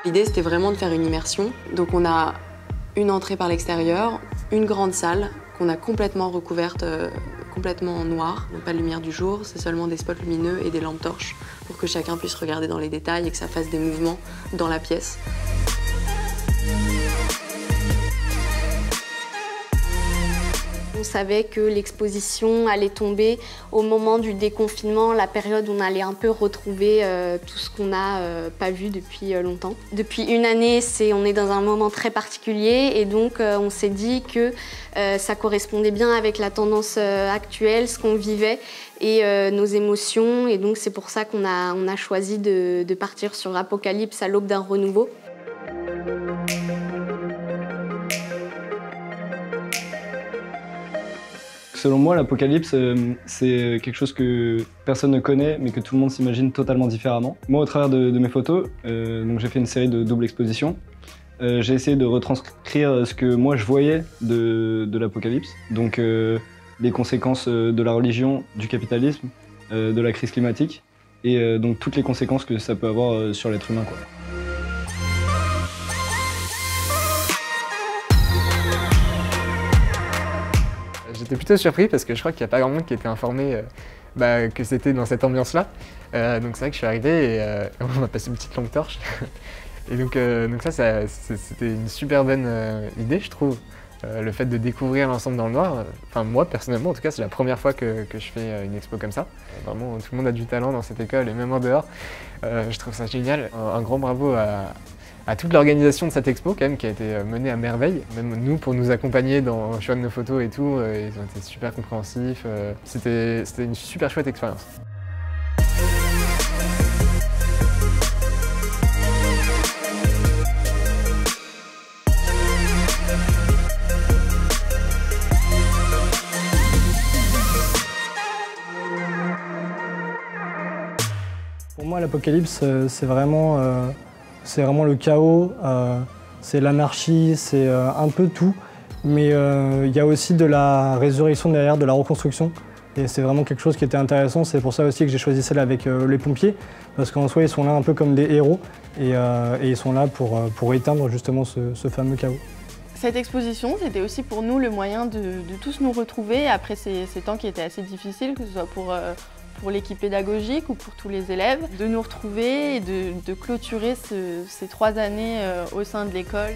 L'idée, c'était vraiment de faire une immersion. Donc on a une entrée par l'extérieur, une grande salle qu'on a complètement recouverte, complètement en noir. Donc pas de lumière du jour, c'est seulement des spots lumineux et des lampes torches pour que chacun puisse regarder dans les détails et que ça fasse des mouvements dans la pièce. On savait que l'exposition allait tomber au moment du déconfinement, la période où on allait un peu retrouver tout ce qu'on n'a pas vu depuis longtemps. Depuis une année, on est dans un moment très particulier et donc on s'est dit que ça correspondait bien avec la tendance actuelle, ce qu'on vivait et nos émotions. Et donc c'est pour ça qu'on a choisi de partir sur Apocalypse à l'aube d'un renouveau. Selon moi, l'apocalypse, c'est quelque chose que personne ne connaît, mais que tout le monde s'imagine totalement différemment. Moi, au travers de mes photos, donc j'ai fait une série de double expositions. J'ai essayé de retranscrire ce que moi je voyais de l'apocalypse. Donc les conséquences de la religion, du capitalisme, de la crise climatique, et donc toutes les conséquences que ça peut avoir sur l'être humain, quoi. J'étais plutôt surpris parce que je crois qu'il n'y a pas grand monde qui était informé que c'était dans cette ambiance-là. Donc c'est vrai que je suis arrivé et on m'a passé une petite lampe torche. Et donc ça c'était une super bonne idée, je trouve. Le fait de découvrir l'ensemble dans le noir. Enfin moi personnellement en tout cas c'est la première fois que je fais une expo comme ça. Vraiment tout le monde a du talent dans cette école et même en dehors. Je trouve ça génial. Un grand bravo à toute l'organisation de cette expo quand même qui a été menée à merveille. Même nous pour nous accompagner dans le choix de nos photos et tout, ils ont été super compréhensifs. C'était une super chouette expérience. Pour moi l'apocalypse c'est vraiment le chaos, c'est l'anarchie, c'est un peu tout, mais il y a aussi de la résurrection derrière, de la reconstruction. Et c'est vraiment quelque chose qui était intéressant, c'est pour ça aussi que j'ai choisi celle avec les pompiers, parce qu'en soi ils sont là un peu comme des héros, et ils sont là pour éteindre justement ce fameux chaos. Cette exposition, c'était aussi pour nous le moyen de tous nous retrouver après ces temps qui étaient assez difficiles, que ce soit pour l'équipe pédagogique ou pour tous les élèves, de nous retrouver et de clôturer ces 3 années au sein de l'école.